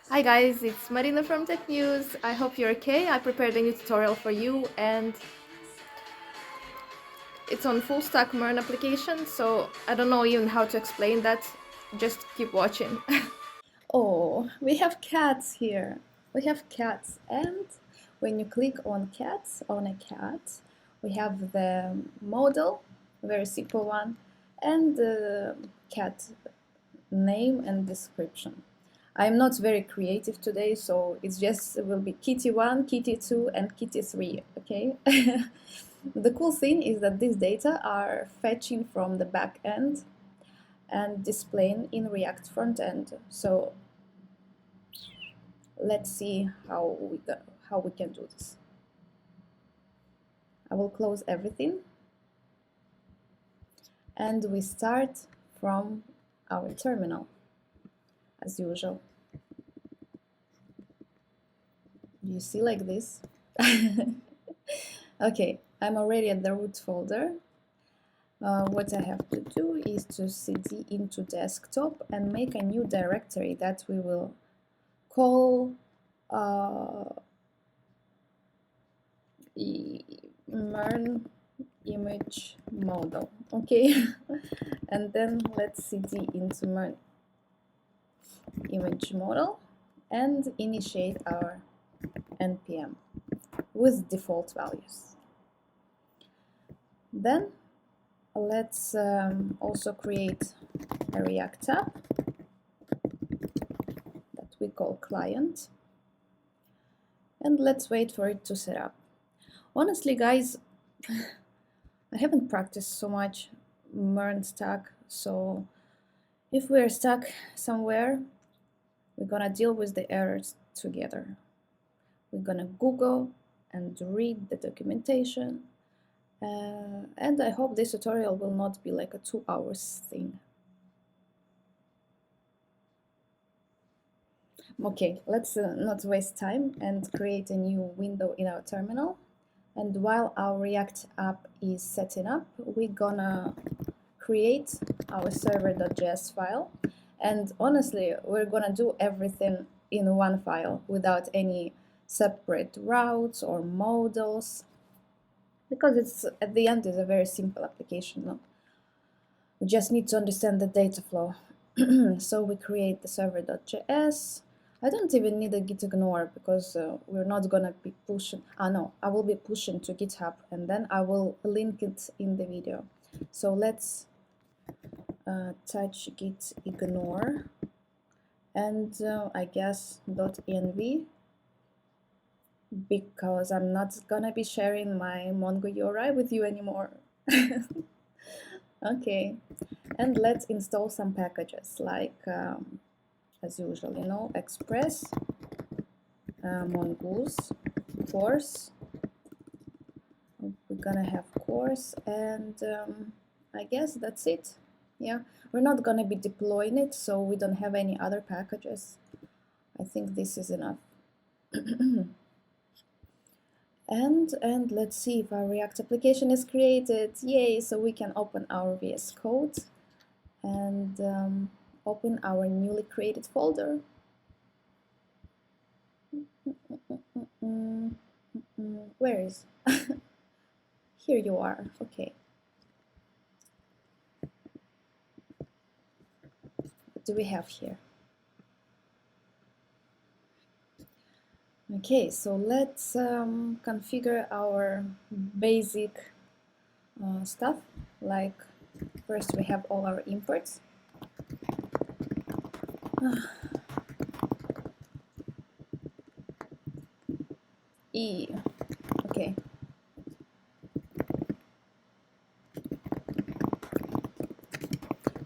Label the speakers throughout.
Speaker 1: Hi guys, it's Marina from Tech News. I hope you're okay. I prepared a new tutorial for you and it's on full stack MERN application, so I don't know even how to explain that. Just keep watching.
Speaker 2: Oh, we have cats here. We have cats, and when you click on cats, on a cat, we have the model, very simple one, and the cat name and description. I'm not very creative today, so it's just it will be kitty 1, kitty 2, and kitty 3, okay? The cool thing is that these data are fetching from the backend and displaying in React frontend. So let's see how we can do this. I will close everything and we start from our terminal as usual. You see like this. Okay, I'm already at the root folder. What I have to do is to cd into desktop and make a new directory that we will call MERN image model, okay? And then let's cd into MERN image model and initiate our npm with default values. Then let's also create a React app that we call client, and let's wait for it to set up. Honestly, guys, I haven't practiced so much MERN stack, so if we're stuck somewhere, we're gonna deal with the errors together. We're gonna Google and read the documentation, and I hope this tutorial will not be like a 2 hours thing. Okay, let's not waste time and create a new window in our terminal. And while our React app is setting up, we're gonna create our server.js file. And honestly, we're gonna do everything in one file without any separate routes or models, because it's at the end is a very simple application. No? We just need to understand the data flow. So we create the server.js. I don't even need a git ignore because we're not gonna be pushing. No, I will be pushing to GitHub and then I will link it in the video. So let's touch git ignore and I guess .env, because I'm not gonna be sharing my Mongo URI with you anymore. Okay, and let's install some packages like as usual, you know, Express, Mongoose, course. We're gonna have course, and I guess that's it. Yeah, we're not gonna be deploying it, so we don't have any other packages. I think this is enough. And let's see if our React application is created. Yay! So we can open our VS Code and open our newly created folder. Where is? Here you are. Okay. What do we have here? Okay, so let's configure our basic stuff. Like first we have all our imports. Okay.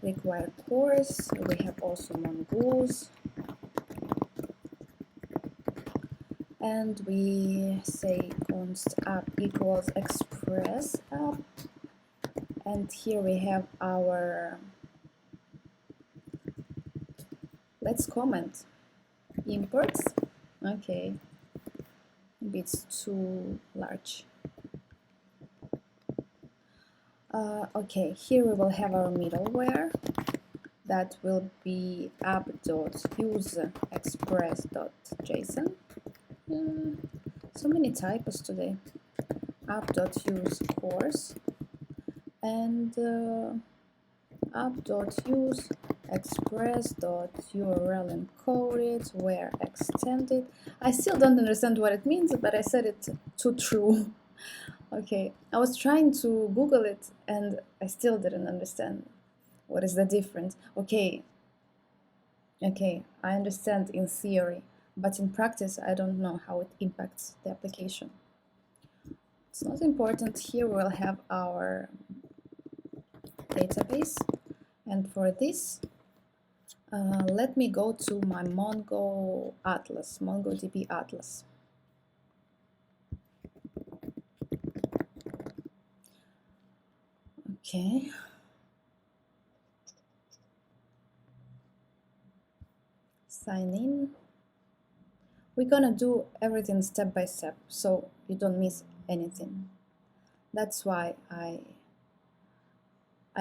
Speaker 2: Require course. We have also mongoose. And we say const app equals express app. And here we have our, let's comment, imports. Okay, maybe it's too large. Okay, here we will have our middleware that will be app.useExpress.json. So many typos today. App.useCourse and app.useExpress.url encoded where extended. I still don't understand what it means, but I set it to true. Okay, I was trying to Google it and I still didn't understand. What is the difference? Okay, I understand in theory, but in practice I don't know how it impacts the application. It's not important. Here we'll have our database, and for this let me go to my MongoDB Atlas. Okay. Sign in. We're gonna do everything step by step, so you don't miss anything. That's why I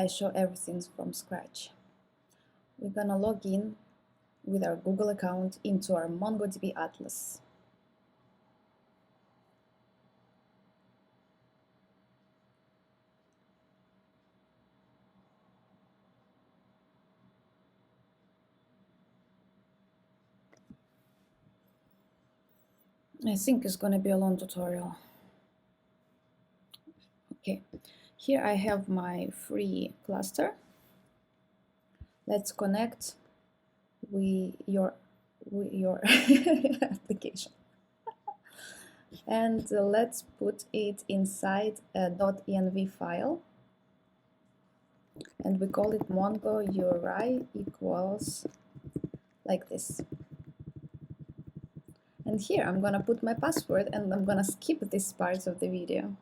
Speaker 2: show everything from scratch. We're gonna log in with our Google account into our MongoDB Atlas. I think it's gonna be a long tutorial. Okay, here I have my free cluster. Let's connect with your application. And let's put it inside a .env file. And we call it Mongo URI equals like this. And here I'm gonna put my password and I'm gonna skip this part of the video.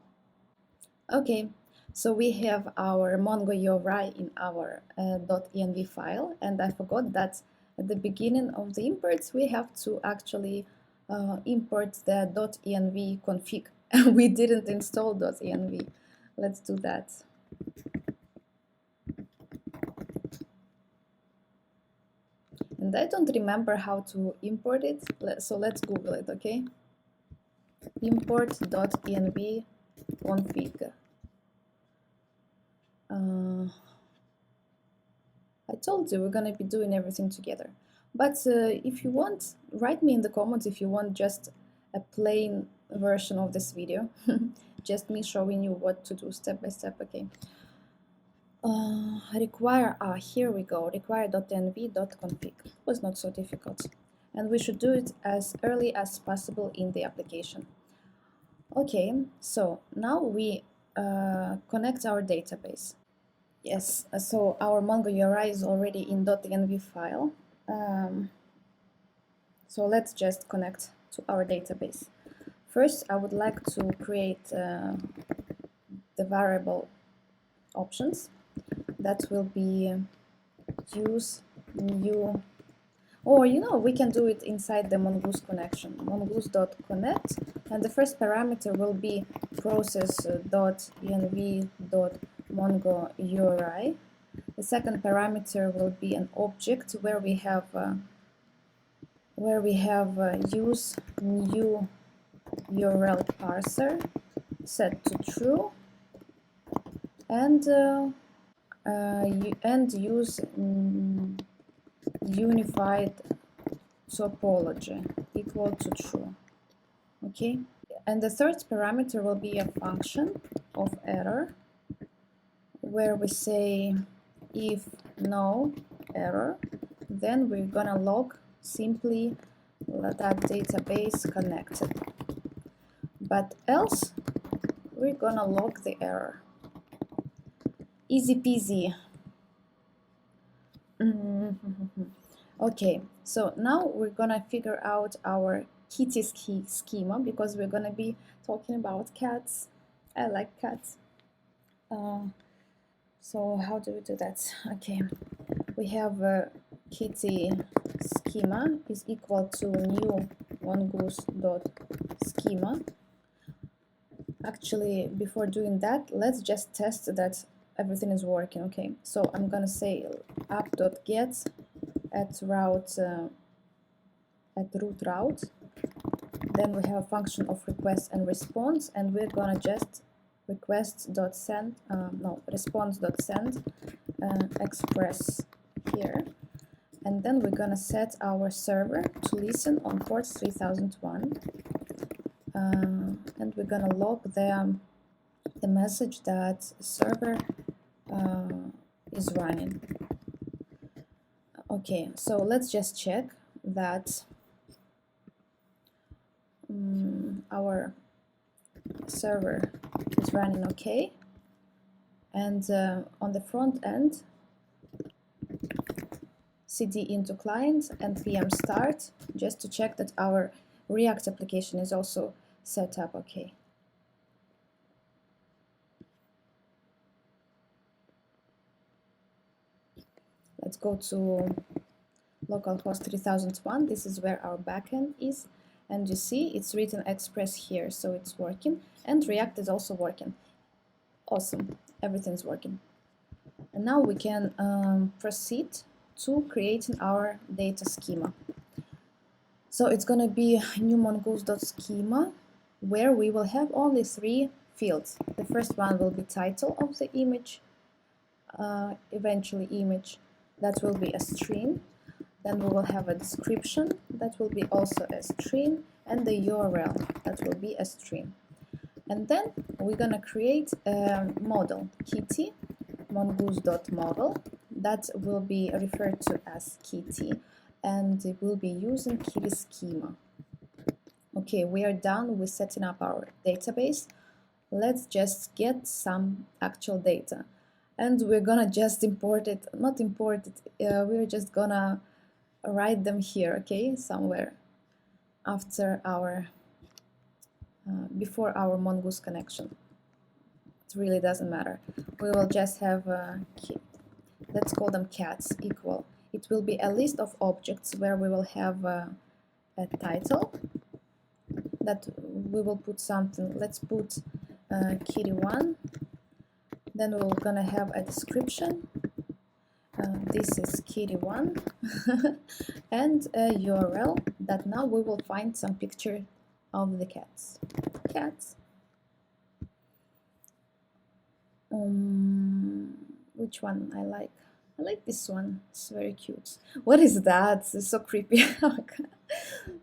Speaker 2: Okay, so we have our Mongo URI in our .env file, and I forgot that at the beginning of the imports we have to actually import the .env config. We didn't install .env. Let's do that. And I don't remember how to import it, so let's Google it, okay? Import.env config. I told you we're gonna be doing everything together. But if you want, write me in the comments if you want just a plain version of this video. Just me showing you what to do step by step, okay? Here we go, require.env.config. Was not so difficult. And we should do it as early as possible in the application. Okay, so now we connect our database. Yes, so our Mongo URI is already in .env file. So let's just connect to our database. First, I would like to create the variable options. That will be use new, or we can do it inside the Mongoose connection, mongoose.connect, and the first parameter will be process.env.mongoURI. The second parameter will be an object where we have use new URL parser set to true, and use unified topology equal to true. Okay, and the third parameter will be a function of error where we say if no error, then we're gonna log simply that database connected, but else we're gonna log the error. Easy peasy. Okay, so now we're gonna figure out our kitty schema because we're gonna be talking about cats. I like cats. So how do we do that? Okay, we have a kitty schema is equal to new mongoose.schema. Actually, before doing that, let's just test that everything is working. Okay, so I'm gonna say app.get at route at root route. Then we have a function of request and response, and we're gonna just request.send response.send express here, and then we're gonna set our server to listen on port 3001, and we're gonna log the message that server is running. Okay, so let's just check that our server is running okay, and on the front end, cd into client and pm start, just to check that our React application is also set up okay. Let's go to localhost 3001. This is where our backend is, and you see it's written express here, so it's working, and React is also working. Awesome, everything's working. And now we can proceed to creating our data schema. So it's going to be new mongoose.schema, where we will have only 3 fields. The first one will be title of the image, eventually image, that will be a string. Then we will have a description, that will be also a string, and the URL, that will be a string. And then we're going to create a model, kitty, mongoose.model, that will be referred to as kitty, and it will be using kitty schema. Okay, we are done with setting up our database. Let's just get some actual data. And we're gonna just import it, not import it, we're just gonna write them here, okay, somewhere after our, before our Mongoose connection. It really doesn't matter. We will just have, let's call them cats, equal. It will be a list of objects where we will have a title, that we will put something, let's put kitty1. Then we're gonna have a description. This is kitty1 and a URL that now we will find some picture of the cats. Which one I like? I like this one. It's very cute. What is that? It's so creepy.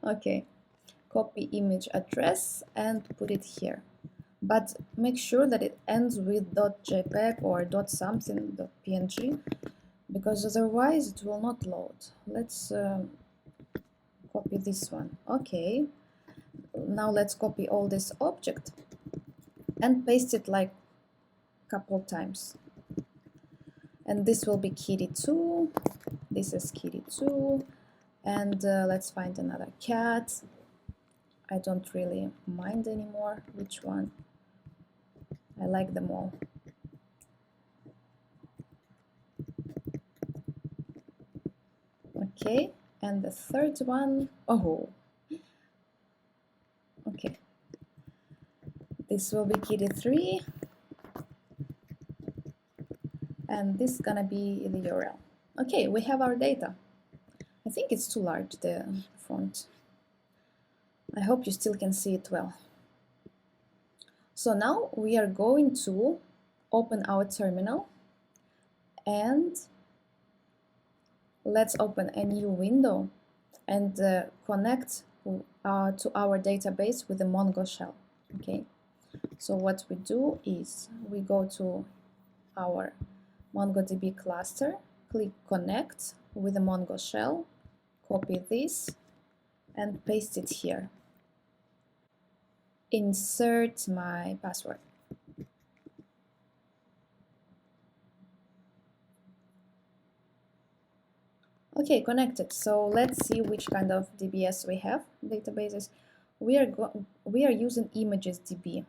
Speaker 2: Okay. Copy image address and put it here. But make sure that it ends with .jpeg or .something, .png, because otherwise it will not load. Let's copy this one. Okay. Now let's copy all this object and paste it like a couple times. And this will be kitty2. This is kitty2. And let's find another cat. I don't really mind anymore which one. I like them all. Okay, and the third one, oh, okay. This will be kitty3, and this is gonna be the URL. Okay, we have our data. I think it's too large, the font. I hope you still can see it well. So now we are going to open our terminal, and let's open a new window and connect to our database with the Mongo shell. Okay, so what we do is we go to our MongoDB cluster, click connect with the Mongo shell, copy this and paste it here. Insert my password. Okay, connected. So let's see which kind of DBS we have, databases. We are using images DB.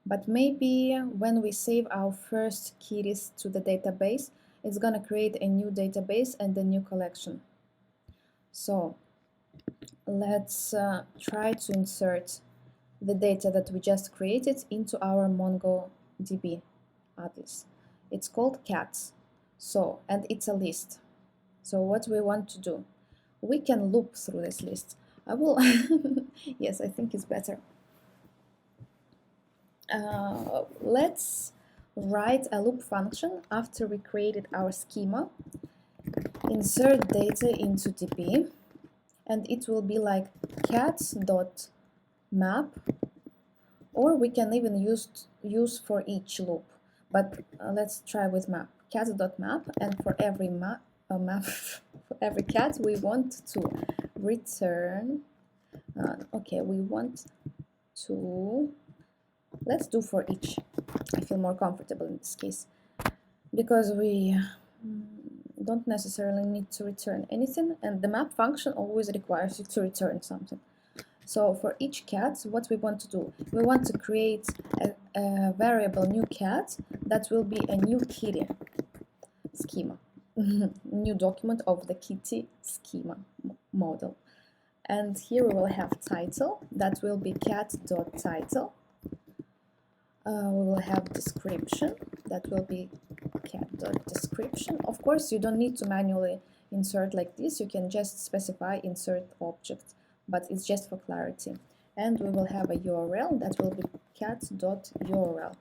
Speaker 2: But maybe when we save our first kitties to the database, it's gonna create a new database and a new collection. So let's try to insert the data that we just created into our MongoDB. Atlas. It's called cats. So, and it's a list. So what we want to do, we can loop through this list. I will, yes, I think it's better. Let's write a loop function after we created our schema. Insert data into DB, and it will be like cats.map, or we can even use for each loop. But let's try with map. Cats.map, and for every map, for every cat, we want to return. Okay, we want to. Let's do for each. I feel more comfortable in this case because we don't necessarily need to return anything, and the map function always requires you to return something. So for each cat, what we want to do, we want to create a variable new cat that will be a new kitty schema, new document of the kitty schema model. And here we will have title, that will be cat.title. We will have description, that will be cat.description. Of course, you don't need to manually insert like this, you can just specify insert object, but it's just for clarity. And we will have a URL, that will be cat.url.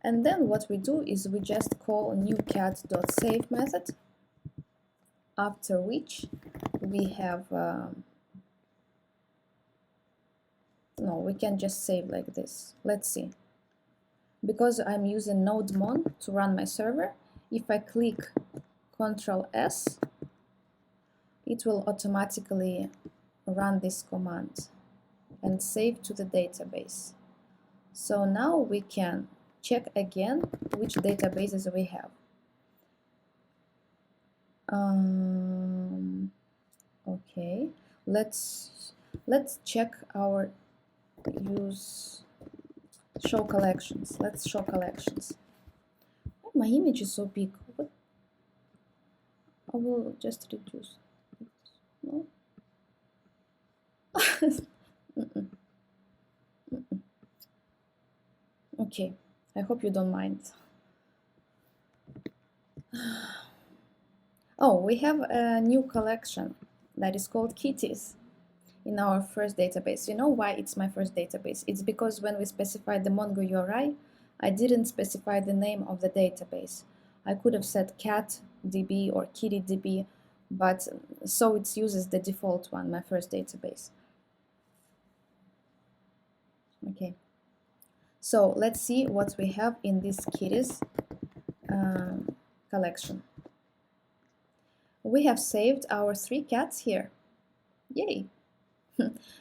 Speaker 2: And then what we do is we just call new cat.save method, after which we have no, we can just save like this. Let's see. Because I'm using nodemon to run my server, if I click Ctrl S, it will automatically run this command and save to the database. So now we can check again which databases we have. Okay, let's check our show collections. Let's show collections. Oh, my image is so big. What? I will just reduce. No. Okay, I hope you don't mind. Oh, we have a new collection that is called kitties in our first database. You know why it's my first database? It's because when we specified the Mongo URI, I didn't specify the name of the database. I could have said catdb or kittydb, but so it uses the default one, my first database. Okay, so let's see what we have in this kitties collection. We have saved our 3 cats here. Yay!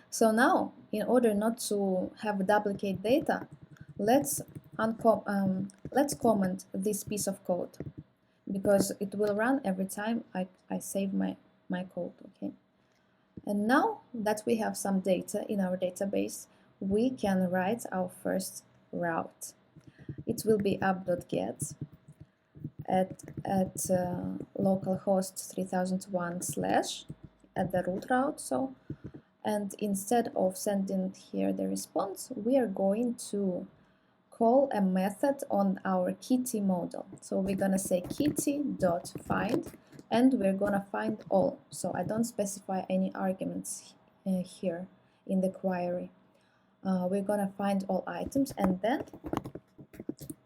Speaker 2: So now, in order not to have duplicate data, let's comment this piece of code, because it will run every time I save my code, okay? And now that we have some data in our database, we can write our first route. It will be app.get at localhost 3001 / at the root route, so. And instead of sending here the response, we are going to call a method on our kitty model. So we're gonna say kitty.find, and we're gonna find all. So I don't specify any arguments here in the query. We're gonna find all items, and then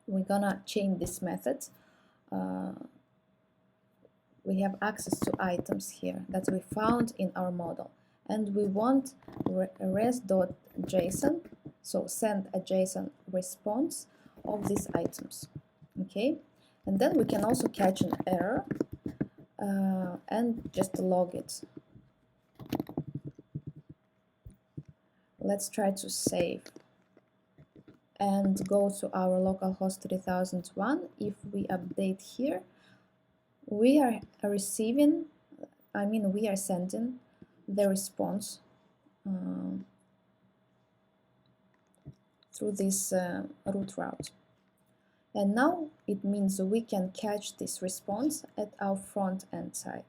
Speaker 2: we're gonna chain this method. We have access to items here that we found in our model. And we want res.json, so send a JSON response of these items, okay? And then we can also catch an error and just log it. Let's try to save and go to our localhost 3001. If we update here, we are receiving, we are sending the response through this root route. And now it means we can catch this response at our front end side.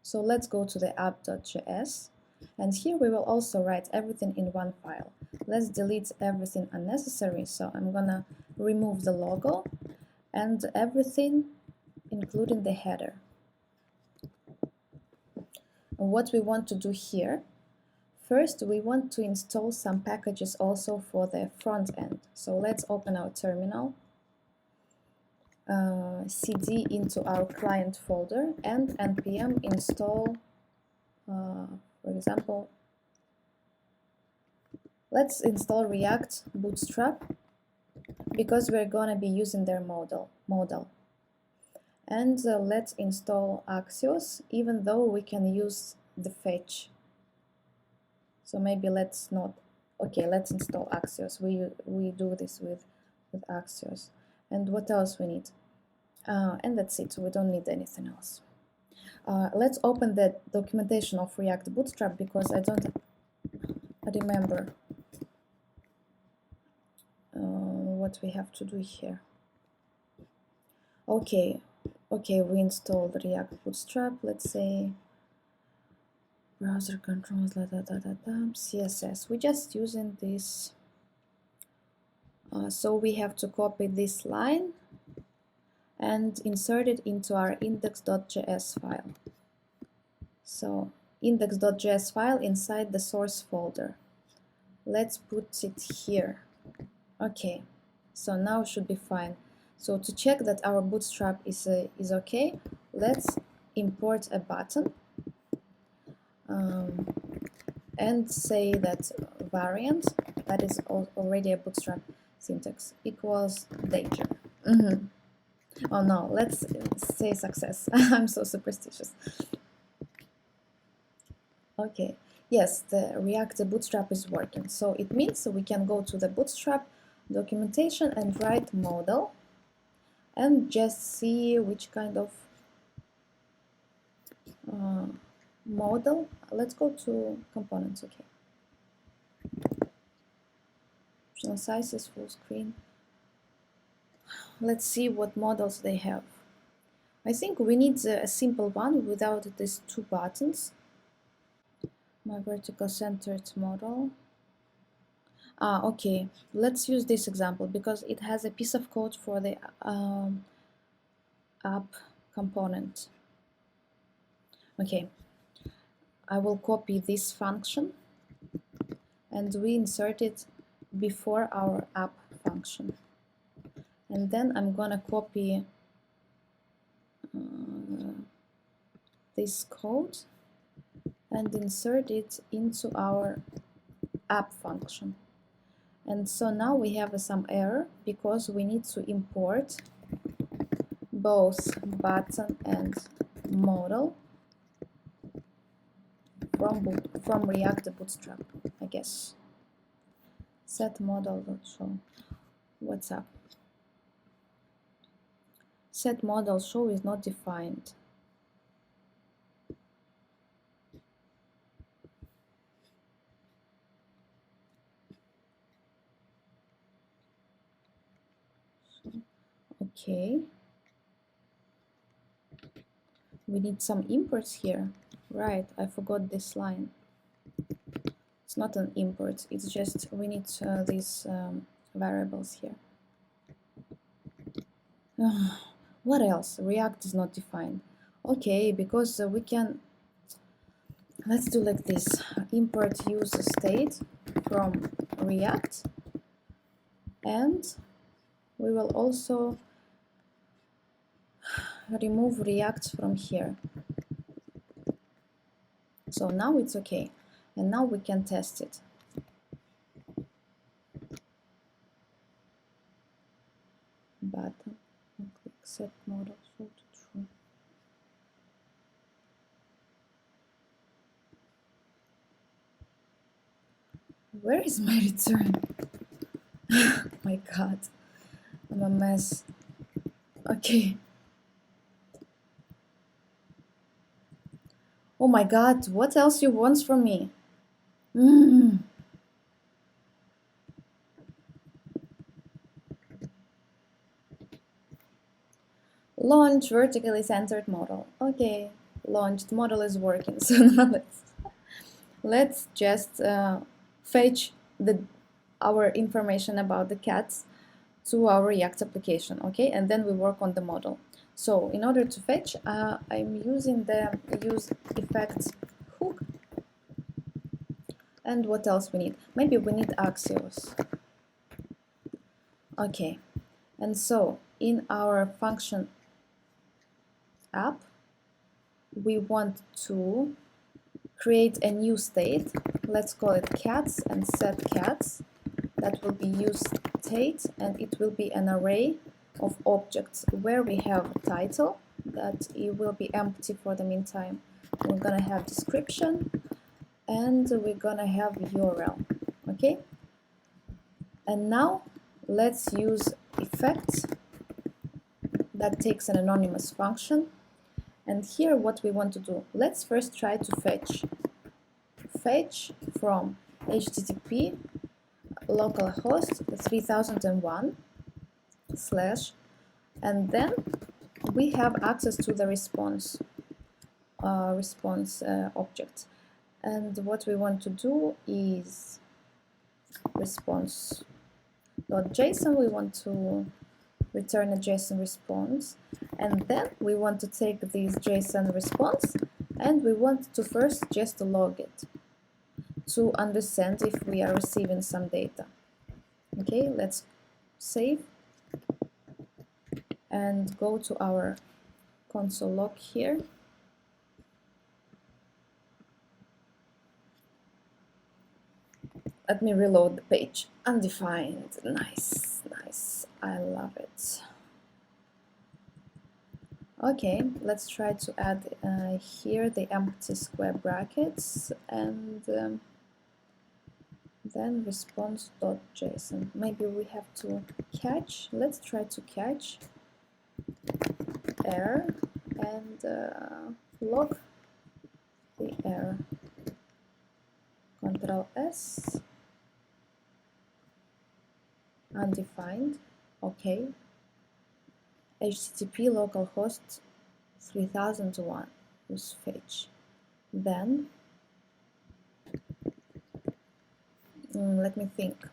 Speaker 2: So let's go to the app.js, and here we will also write everything in one file. Let's delete everything unnecessary, so I'm gonna remove the logo, and everything, including the header. And what we want to do here, first we want to install some packages also for the front end. So let's open our terminal, cd into our client folder, and npm install, for example, let's install React Bootstrap, because we're gonna be using their modal. And let's install Axios, even though we can use the fetch. So maybe let's not. Okay, let's install Axios. We do this with Axios. And what else we need? And that's it. We don't need anything else. Let's open the documentation of React Bootstrap, because I don't remember what we have to do here. Okay, we installed React Bootstrap. Let's say browser controls, CSS. We're just using this. So we have to copy this line and insert it into our index.js file. So index.js file inside the source folder. Let's put it here. Okay, so now it should be fine. So to check that our Bootstrap is okay, let's import a button and say that variant, that is already a Bootstrap syntax, equals danger. Oh no, let's say success. I'm so superstitious. Okay, yes, the React Bootstrap is working. So it means we can go to the Bootstrap documentation and write modal and just see which kind of model. Let's go to components. Okay. Optional sizes, full screen. Let's see what models they have. I think we need a simple one without these two buttons. My vertical centered model. Okay, let's use this example because it has a piece of code for the app component. Okay, I will copy this function and we insert it before our app function. And then I'm gonna copy this code and insert it into our app function. And so now we have some error because we need to import both button and modal from React Bootstrap, I guess. Set modal.show. What's up? Set modal show is not defined. Okay. We need some imports here. Right, I forgot this line. It's not an import, it's just we need these variables here. What else? React is not defined. Okay, because we can, let's do like this. Import user state from React, and we will also remove React from here. So now it's okay, and now we can test it. Button, and click set modal show to true. Where is my return? My God, I'm a mess. Okay. Oh my God, what else you want from me? Launch vertically centered model. Okay, launched, model is working. So now let's just fetch our information about the cats to our React application, okay? And then we work on the model. So in order to fetch, I'm using the use effects hook. And what else we need? Maybe we need Axios. Okay, and so in our function app, we want to create a new state. Let's call it cats and set cats. That will be use state, and it will be an array of objects where we have a title that it will be empty for the meantime. We're gonna have description and we're gonna have URL. Okay, and now let's use effects that takes an anonymous function. And here what we want to do, let's first try to fetch from HTTP localhost 3001 / and then we have access to the response object. And what we want to do is response.json. We want to return a JSON response, and then we want to take this JSON response and we want to first just log it to understand if we are receiving some data. Okay, let's save and go to our console log here. Let me reload the page. Undefined. Nice, nice. I love it. Okay, let's try to add here the empty square brackets and then response.json. Maybe we have to catch. Let's try to catch error and log the error. Control S. Undefined. Okay. HTTP localhost 3001 use fetch. Then let me think.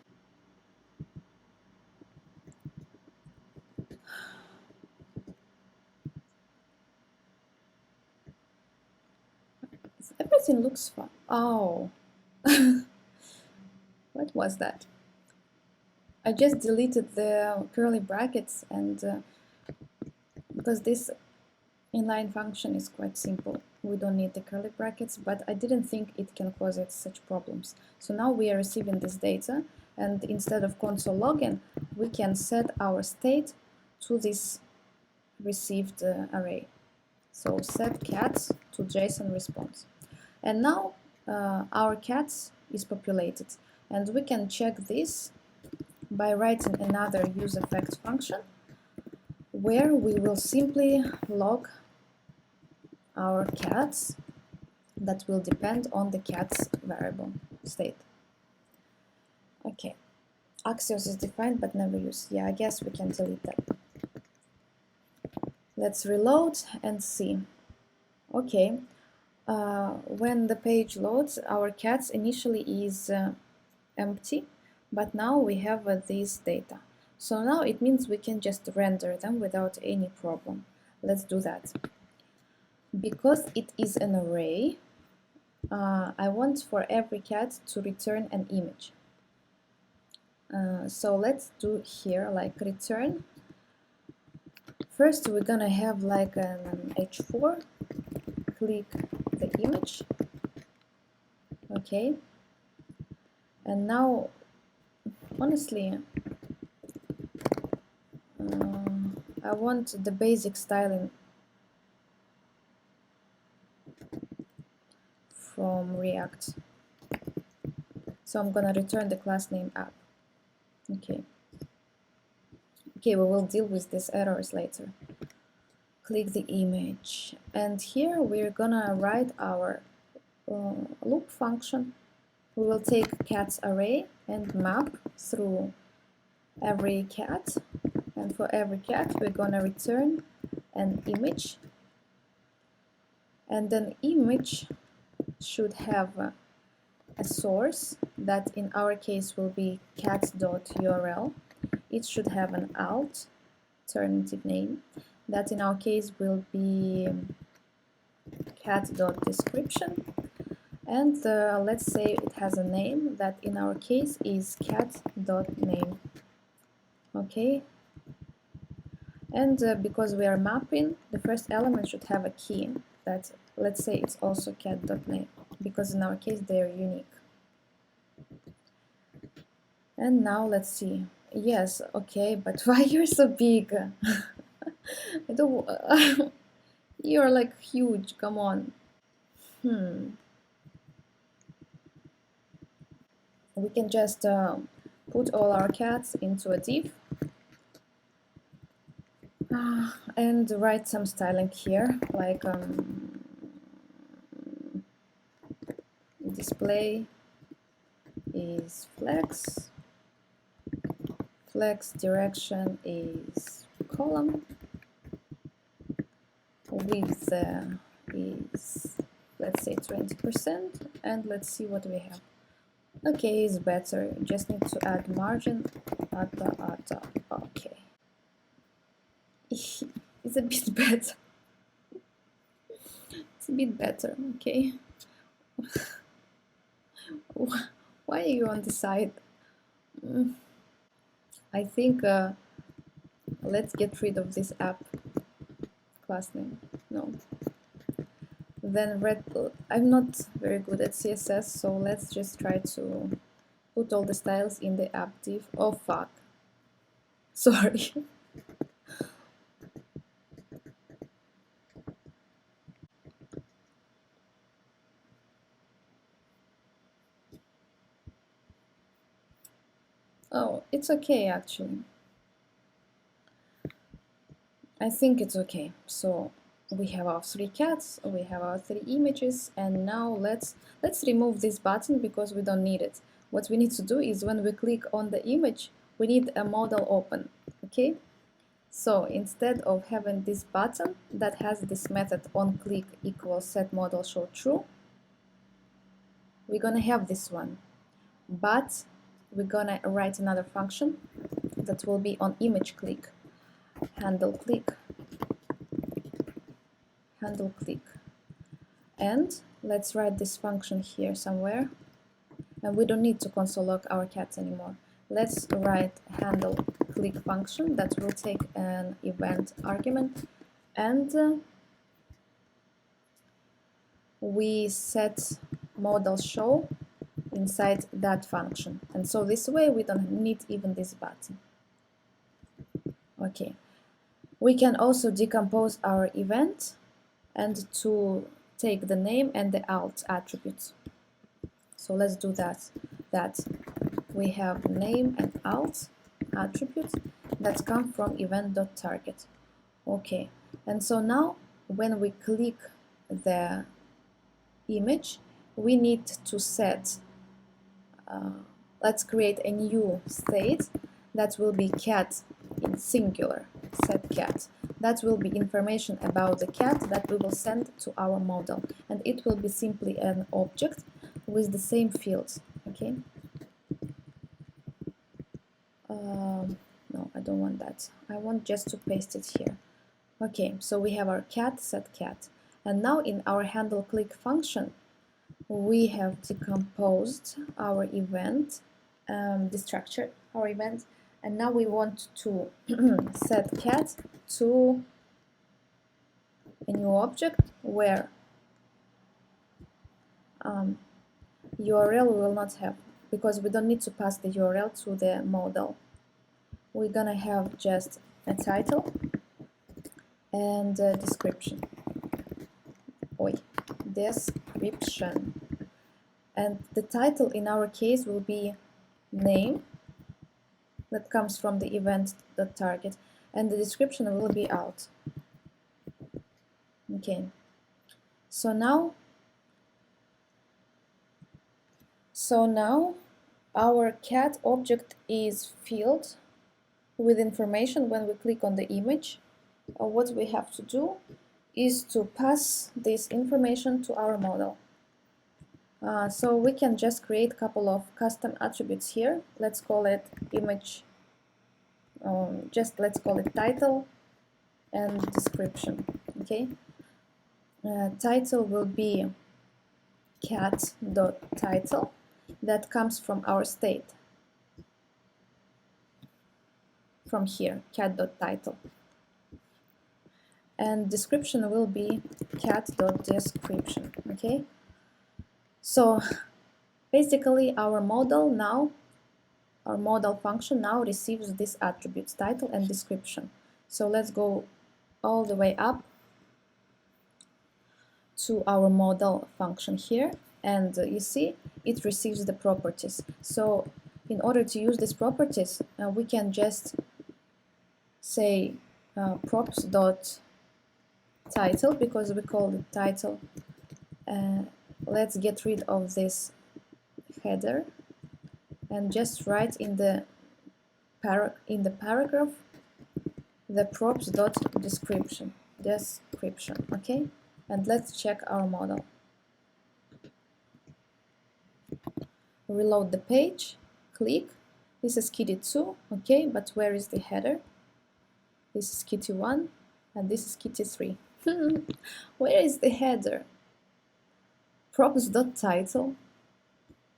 Speaker 2: Everything looks fine. Oh, what was that? I just deleted the curly brackets, and because this inline function is quite simple, we don't need the curly brackets, but I didn't think it can cause it such problems. So now we are receiving this data, and instead of console login, we can set our state to this received array. So set cats to JSON response. And now our cats is populated, and we can check this by writing another useEffects function where we will simply log our cats that will depend on the cats variable state. Okay, Axios is defined but never used. Yeah, I guess we can delete that. Let's reload and see. Okay, when the page loads, our cats initially is empty, but now we have this data. So now it means we can just render them without any problem. Let's do that. Because it is an array, I want for every cat to return an image. So let's do here like return. First we're gonna have like an H4, click the image, okay, and now honestly I want the basic styling from React, so I'm gonna return the class name app. Okay, we will deal with these errors later. Click the image, and here we're gonna write our loop function. We will take cats array and map through every cat, and for every cat we're gonna return an image, and an image should have a source that in our case will be cats.url, it should have an alternative name that in our case will be cat.description, and let's say it has a name that in our case is cat.name. Okay, and because we are mapping, the first element should have a key that, let's say it's also cat.name, because in our case they are unique. And now let's see. Yes, okay, but why you're so big? I don't. You're like huge. Come on. We can just put all our cats into a div and write some styling here, like display is flex, flex direction is column, width is, let's say, 20%, and let's see what we have. Okay, it's better. Just need to add margin. Okay. It's a bit better. It's a bit better. Okay. Why are you on the side? I think let's get rid of this app class name. No. Then I'm not very good at CSS, so let's just try to put all the styles in the app div. Oh fuck. Sorry. Oh, it's okay actually. I think it's okay. So we have our 3 cats, we have our 3 images, and now let's remove this button because we don't need it. What we need to do is when we click on the image, we need a model open, okay? So instead of having this button that has this method onClick equals set model show true, we're gonna have this one, but we're gonna write another function that will be on image click, handle click, and let's write this function here somewhere, and we don't need to console log our cats anymore. Let's write handle click function that will take an event argument, and we set model show inside that function, and so this way we don't need even this button. Okay, we can also decompose our event and to take the name and the alt attributes. So let's do that. We have name and alt attributes that come from event.target. Okay, and so now when we click the image, we need to set, let's create a new state that will be cat in singular, set cat. That will be information about the cat that we will send to our model, and it will be simply an object with the same fields. Okay. No, I don't want that. I want just to paste it here. Okay, so we have our cat, set cat, and now in our handle click function, we have decomposed our event, destructured our event, and now we want to set cat to a new object where URL we will not have, because we don't need to pass the URL to the model. We're gonna have just a title and a description. Description. And the title in our case will be name, that comes from the event.target, and the description will be alt. Okay, so now our cat object is filled with information when we click on the image. What we have to do is to pass this information to our model. So we can just create a couple of custom attributes here. Let's call it image just let's call it title and description. Okay, title will be cat.title. That comes from our state, from here, cat.title. And description will be cat.description. Okay, so basically our model function now receives these attributes, title and description. So let's go all the way up to our model function here, and you see it receives the properties. So in order to use these properties, we can just say props.title, because we call it title. Let's get rid of this header and just write in the paragraph the props.description. Okay, and let's check our model. Reload the page, click. This is kitty2, okay, but where is the header? This is kitty1 and this is kitty3. Where is the header? Props.title.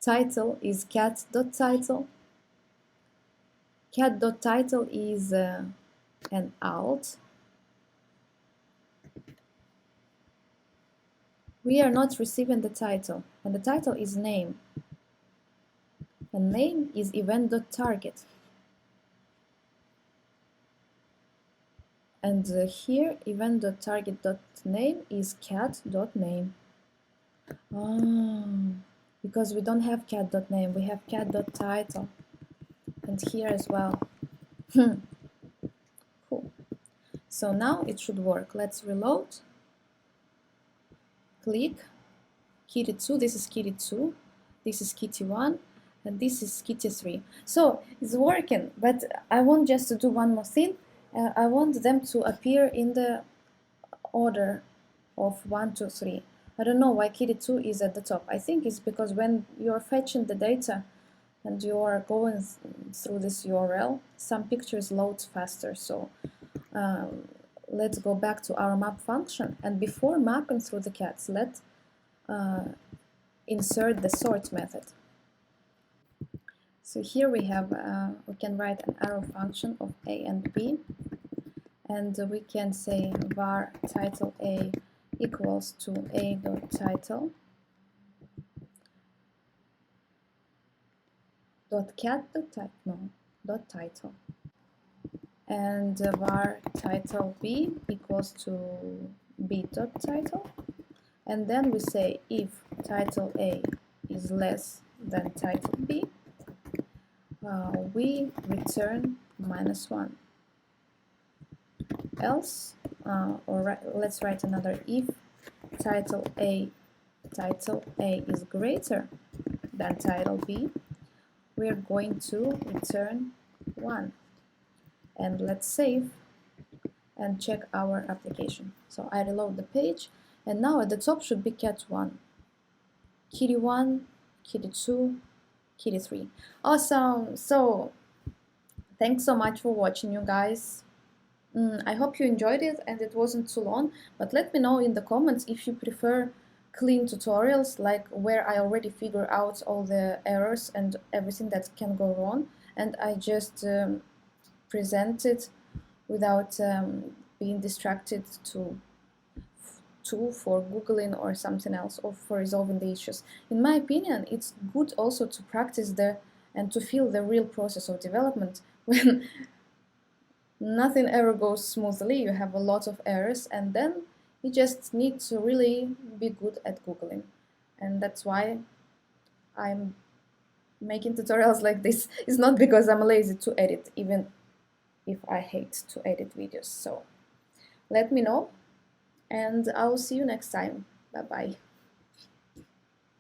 Speaker 2: Title is cat.title. Cat.title is an alt. We are not receiving the title, and the title is name. And name is event.target. And here event.target.name is cat.name. Because we don't have cat.name, we have cat.title. And here as well. Cool. So now it should work. Let's reload. Click. Kitty2, this is kitty2. This is kitty1. And this is kitty3. So it's working, but I want just to do one more thing. I want them to appear in the order of 1, 2, 3. I don't know why kitty2 is at the top. I think it's because when you're fetching the data and you are going through this URL, some pictures load faster. So let's go back to our map function, and before mapping through the cats, let's insert the sort method. So here we have, we can write an arrow function of a and b, and we can say var title a equals to a.title .cat.title, and var title b equals to b.title, and then we say if title a is less than title b, we return -1. Else, let's write another if title a is greater than title b, we're going to return 1. And let's save and check our application. So I reload the page, and now at the top should be cat1, kitty1, kitty2, kitty3. Awesome! So thanks so much for watching, you guys. I hope you enjoyed it and it wasn't too long, but let me know in the comments if you prefer clean tutorials, like where I already figure out all the errors and everything that can go wrong, and I just present it without being distracted for Googling or something else, or for resolving the issues. In my opinion, it's good also to practice and to feel the real process of development when nothing ever goes smoothly. You have a lot of errors, and then you just need to really be good at Googling. And that's why I'm making tutorials like this. It's not because I'm lazy to edit, even if I hate to edit videos. So let me know, and I'll see you next time. Bye-bye.